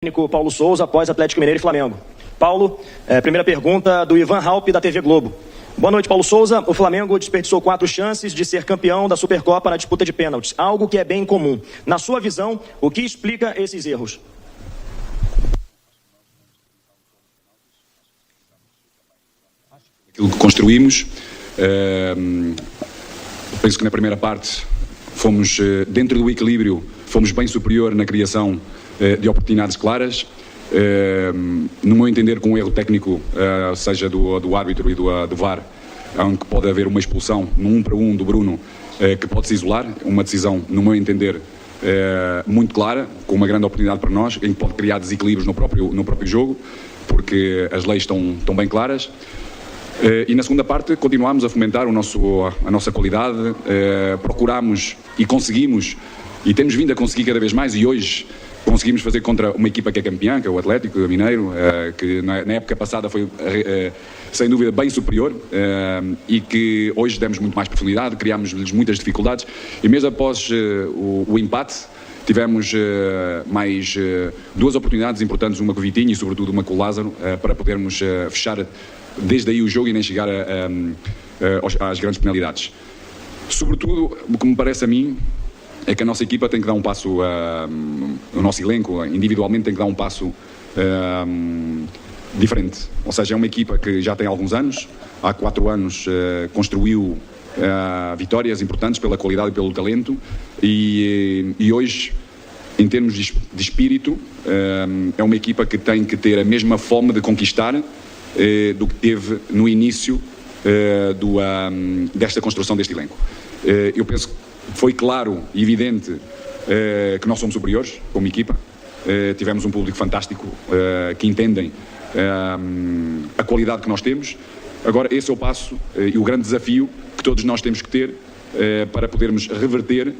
Técnico Paulo Souza após Atlético Mineiro e Flamengo. Paulo, primeira pergunta do Ivan Halpe da TV Globo. Boa noite, Paulo Souza. O Flamengo desperdiçou 4 chances de ser campeão da Supercopa na disputa de pênaltis, algo que é bem comum. Na sua visão, o que explica esses erros? Aquilo que construímos, penso que na primeira parte fomos, dentro do equilíbrio, fomos bem superior na criação de oportunidades claras, no meu entender com um erro técnico, seja do árbitro e do VAR, onde pode haver uma expulsão no 1 para 1 do Bruno, que pode se isolar, uma decisão, no meu entender, muito clara, com uma grande oportunidade para nós, em que pode criar desequilíbrios no próprio jogo, porque as leis estão bem claras. E na segunda parte continuámos a fomentar a nossa qualidade, procurámos e conseguimos, e temos vindo a conseguir cada vez mais, e hoje conseguimos fazer contra uma equipa que é campeã, que é o Atlético Mineiro, que na época passada foi sem dúvida bem superior, e que hoje demos muito mais profundidade, criámos-lhes muitas dificuldades, e mesmo após o empate tivemos mais 2 oportunidades importantes, uma com o Vitinho e sobretudo uma com o Lázaro, para podermos fechar desde aí o jogo e nem chegar às grandes penalidades. Sobretudo, o que me parece a mim é que a nossa equipa tem que dar um passo, o nosso elenco individualmente tem que dar um passo diferente. Ou seja, é uma equipa que já tem alguns anos, há 4 anos construiu vitórias importantes pela qualidade e pelo talento, e hoje, em termos de espírito, é uma equipa que tem que ter a mesma fome de conquistar do que teve no início desta construção deste elenco. Eu penso que foi claro e evidente que nós somos superiores como equipa. Tivemos um público fantástico que entendem a qualidade que nós temos. Agora esse é o passo e o grande desafio que todos nós temos que ter para podermos reverter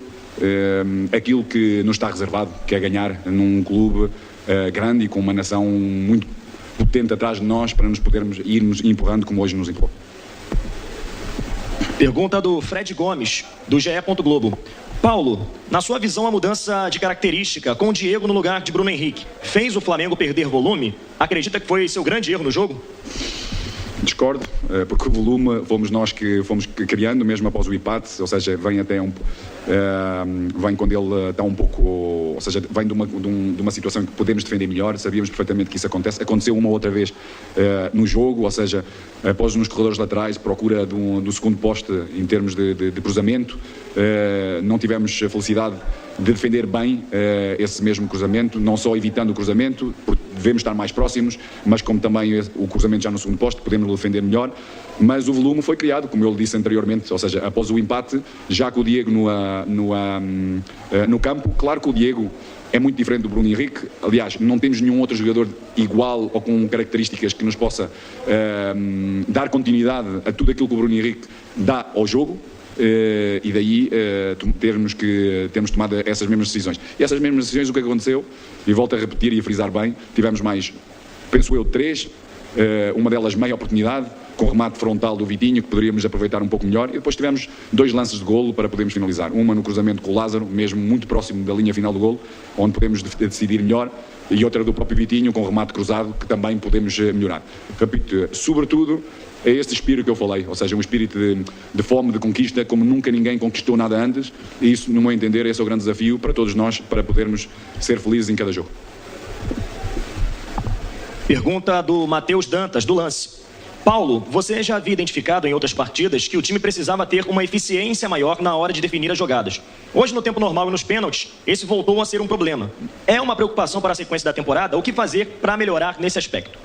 aquilo que nos está reservado, que é ganhar num clube grande e com uma nação muito potente atrás de nós, para nos podermos irmos empurrando como hoje nos empurrou. Pergunta do Fred Gomes, do GE. Globo. Paulo, na sua visão, a mudança de característica com o Diego no lugar de Bruno Henrique fez o Flamengo perder volume? Acredita que foi seu grande erro no jogo? Discordo, porque o volume fomos nós que fomos criando mesmo após o empate, ou seja, vem quando ele está um pouco, ou seja, vem de uma situação em que podemos defender melhor, sabíamos perfeitamente que isso aconteceu uma ou outra vez no jogo, ou seja, após nos corredores laterais, procura do segundo poste em termos de cruzamento, não tivemos a felicidade de defender bem esse mesmo cruzamento, não só evitando o cruzamento, porque devemos estar mais próximos, mas como também o cruzamento já no segundo posto, podemos defender melhor, mas o volume foi criado, como eu lhe disse anteriormente, ou seja, após o empate, já com o Diego no campo. Claro que o Diego é muito diferente do Bruno Henrique, aliás, não temos nenhum outro jogador igual ou com características que nos possa dar continuidade a tudo aquilo que o Bruno Henrique dá ao jogo. E daí termos tomado essas mesmas decisões. E essas mesmas decisões, o que aconteceu, e volto a repetir e a frisar bem, tivemos mais, penso eu, 3, uma delas meia oportunidade, com remate frontal do Vitinho, que poderíamos aproveitar um pouco melhor, e depois tivemos 2 lances de golo para podermos finalizar. Uma no cruzamento com o Lázaro, mesmo muito próximo da linha final do golo, onde podemos decidir melhor, e outra do próprio Vitinho, com remate cruzado, que também podemos melhorar. Repito, sobretudo, é este espírito que eu falei, ou seja, um espírito de fome, de conquista, como nunca ninguém conquistou nada antes, e isso, no meu entender, esse é o grande desafio para todos nós, para podermos ser felizes em cada jogo. Pergunta do Matheus Dantas, do Lance. Paulo, você já havia identificado em outras partidas que o time precisava ter uma eficiência maior na hora de definir as jogadas. Hoje, no tempo normal e nos pênaltis, esse voltou a ser um problema. É uma preocupação para a sequência da temporada? O que fazer para melhorar nesse aspecto?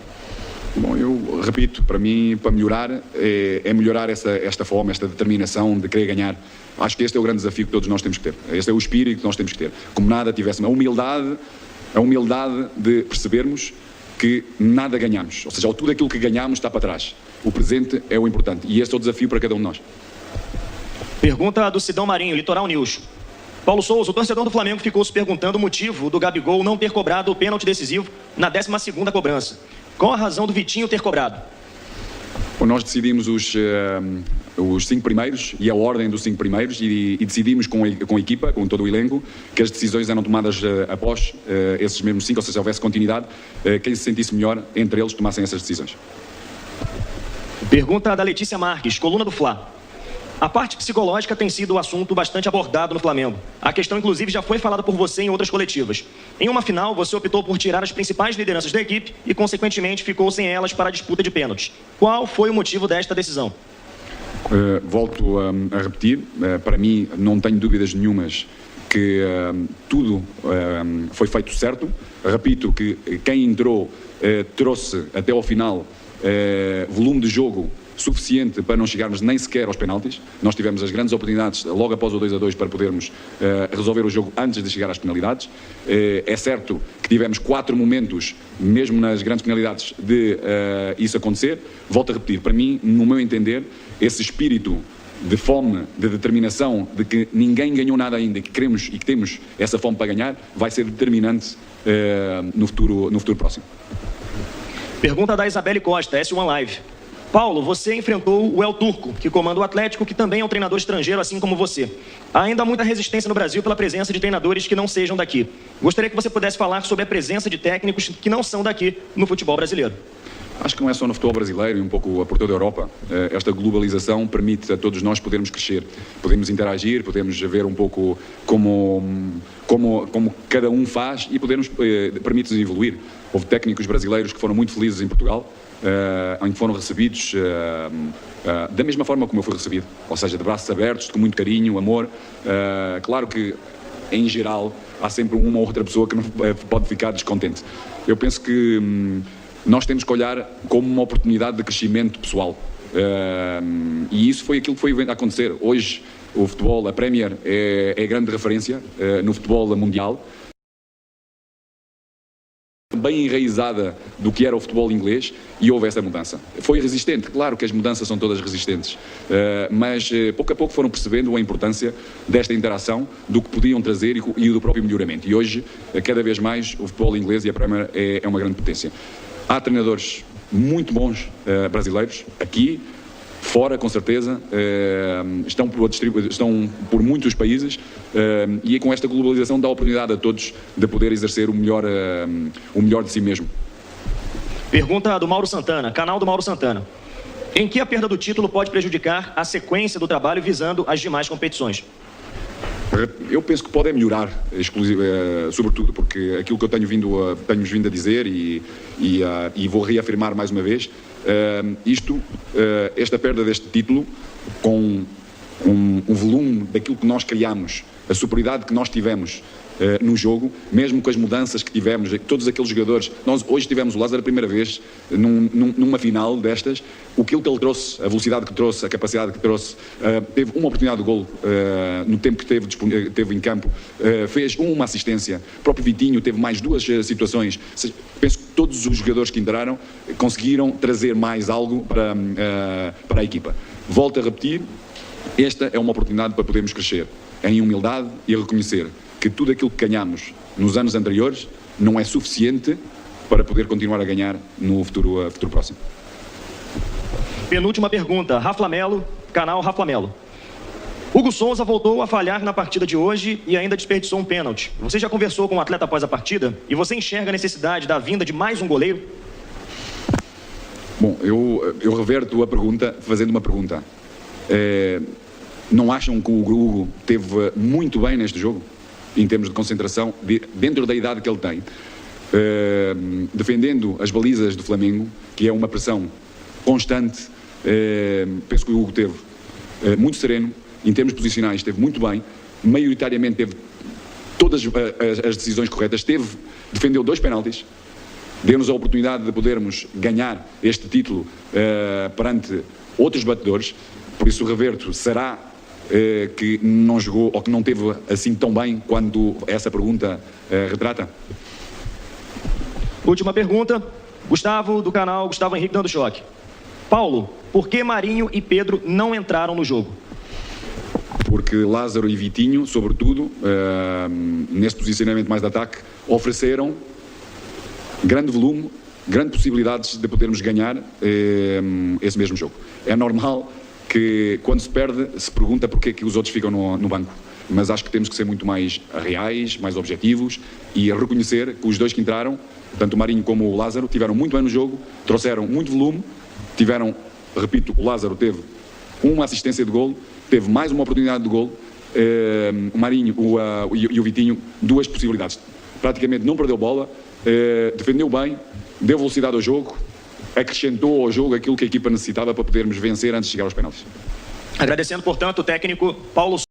Bom, eu repito, para mim, para melhorar, é melhorar esta fome, esta determinação de querer ganhar. Acho que este é o grande desafio que todos nós temos que ter. Este é o espírito que nós temos que ter. Como nada tivéssemos a humildade de percebermos que nada ganhamos. Ou seja, tudo aquilo que ganhamos está para trás. O presente é o importante. E este é o desafio para cada um de nós. Pergunta do Sidão Marinho, Litoral News. Paulo Souza, o torcedor do Flamengo ficou se perguntando o motivo do Gabigol não ter cobrado o pênalti decisivo na 12ª cobrança. Qual a razão do Vitinho ter cobrado? Bom, nós decidimos os 5 primeiros e a ordem dos 5 primeiros e decidimos com a equipa, com todo o elenco, que as decisões eram tomadas após esses mesmos 5, ou seja, se houvesse continuidade, quem se sentisse melhor entre eles tomassem essas decisões. Pergunta da Letícia Marques, coluna do Fla. A parte psicológica tem sido um assunto bastante abordado no Flamengo. A questão, inclusive, já foi falada por você em outras coletivas. Em uma final, você optou por tirar as principais lideranças da equipe e, consequentemente, ficou sem elas para a disputa de pênaltis. Qual foi o motivo desta decisão? Volto a repetir, para mim não tenho dúvidas nenhumas que tudo foi feito certo. Repito que quem entrou trouxe até ao final volume de jogo suficiente para não chegarmos nem sequer aos penaltis. Nós tivemos as grandes oportunidades logo após o 2-2 para podermos resolver o jogo antes de chegar às penalidades. É certo que tivemos 4 momentos, mesmo nas grandes penalidades, de isso acontecer. Volto a repetir, para mim, no meu entender, esse espírito de fome, de determinação, de que ninguém ganhou nada ainda, que queremos e que temos essa fome para ganhar, vai ser determinante no futuro próximo. Pergunta da Isabelle Costa, S1 Live. Paulo, você enfrentou o El Turco, que comanda o Atlético, que também é um treinador estrangeiro, assim como você. Há ainda muita resistência no Brasil pela presença de treinadores que não sejam daqui. Gostaria que você pudesse falar sobre a presença de técnicos que não são daqui no futebol brasileiro. Acho que não é só no futebol brasileiro e um pouco por toda a Europa. Esta globalização permite a todos nós podermos crescer, podemos interagir, podemos ver um pouco como cada um faz e permite-nos evoluir. Houve técnicos brasileiros que foram muito felizes em Portugal, em que foram recebidos da mesma forma como eu fui recebido, ou seja, de braços abertos, com muito carinho, amor. Claro que, em geral, há sempre uma ou outra pessoa que não pode ficar descontente. Eu penso que nós temos que olhar como uma oportunidade de crescimento pessoal. E isso foi aquilo que foi a acontecer. Hoje, o futebol, a Premier, é a grande referência no futebol mundial. Bem enraizada do que era o futebol inglês, e houve essa mudança. Foi resistente, claro que as mudanças são todas resistentes, mas pouco a pouco foram percebendo a importância desta interação, do que podiam trazer e do próprio melhoramento. E hoje, cada vez mais, o futebol inglês e a Premier é uma grande potência. Há treinadores muito bons brasileiros, aqui, fora, com certeza, estão por muitos países, e com esta globalização dá a oportunidade a todos de poder exercer o melhor de si mesmo. Pergunta do Mauro Santana, canal do Mauro Santana. Em que a perda do título pode prejudicar a sequência do trabalho visando as demais competições? Eu penso que pode melhorar, sobretudo, porque aquilo que eu tenho vindo a dizer e vou reafirmar mais uma vez, esta perda deste título, com um volume daquilo que nós criamos, a superioridade que nós tivemos no jogo, mesmo com as mudanças que tivemos, todos aqueles jogadores, nós hoje tivemos o Lázaro a primeira vez numa final destas, aquilo que ele trouxe, a velocidade que trouxe, a capacidade que trouxe, teve uma oportunidade de golo no tempo que teve em campo, fez uma assistência, o próprio Vitinho teve mais 2 situações. Penso que todos os jogadores que entraram conseguiram trazer mais algo para a equipa. Volto a repetir, esta é uma oportunidade para podermos crescer em humildade e a reconhecer que tudo aquilo que ganhamos nos anos anteriores não é suficiente para poder continuar a ganhar no futuro próximo. Penúltima pergunta, Rafa Melo, canal Rafa Melo. Hugo Souza voltou a falhar na partida de hoje e ainda desperdiçou um pênalti. Você já conversou com o atleta após a partida e você enxerga a necessidade da vinda de mais um goleiro? Bom, eu reverto a pergunta fazendo uma pergunta. Não acham que o Hugo teve muito bem neste jogo? Em termos de concentração, dentro da idade que ele tem, defendendo as balizas do Flamengo, que é uma pressão constante. Penso que o Hugo teve muito sereno, em termos posicionais esteve muito bem, maioritariamente teve todas as decisões corretas, defendeu 2 penaltis, deu-nos a oportunidade de podermos ganhar este título perante outros batedores. Por isso reverto, será que não jogou ou que não teve assim tão bem quando essa pergunta retrata? Última pergunta, Gustavo, do canal Gustavo Henrique Dando Choque. Paulo, por que Marinho e Pedro não entraram no jogo? Porque Lázaro e Vitinho, sobretudo, neste posicionamento mais de ataque, ofereceram grande volume, grandes possibilidades de podermos ganhar esse mesmo jogo. É normal que quando se perde se pergunta porque é que os outros ficam no banco. Mas acho que temos que ser muito mais reais, mais objetivos e reconhecer que os dois que entraram, tanto o Marinho como o Lázaro, tiveram muito bem no jogo, trouxeram muito volume, tiveram, repito, o Lázaro teve uma assistência de golo, teve mais uma oportunidade de golo, o Marinho e o Vitinho, duas possibilidades. Praticamente não perdeu bola, defendeu bem, deu velocidade ao jogo, acrescentou ao jogo aquilo que a equipa necessitava para podermos vencer antes de chegar aos penaltis. Agradecendo, portanto, o técnico Paulo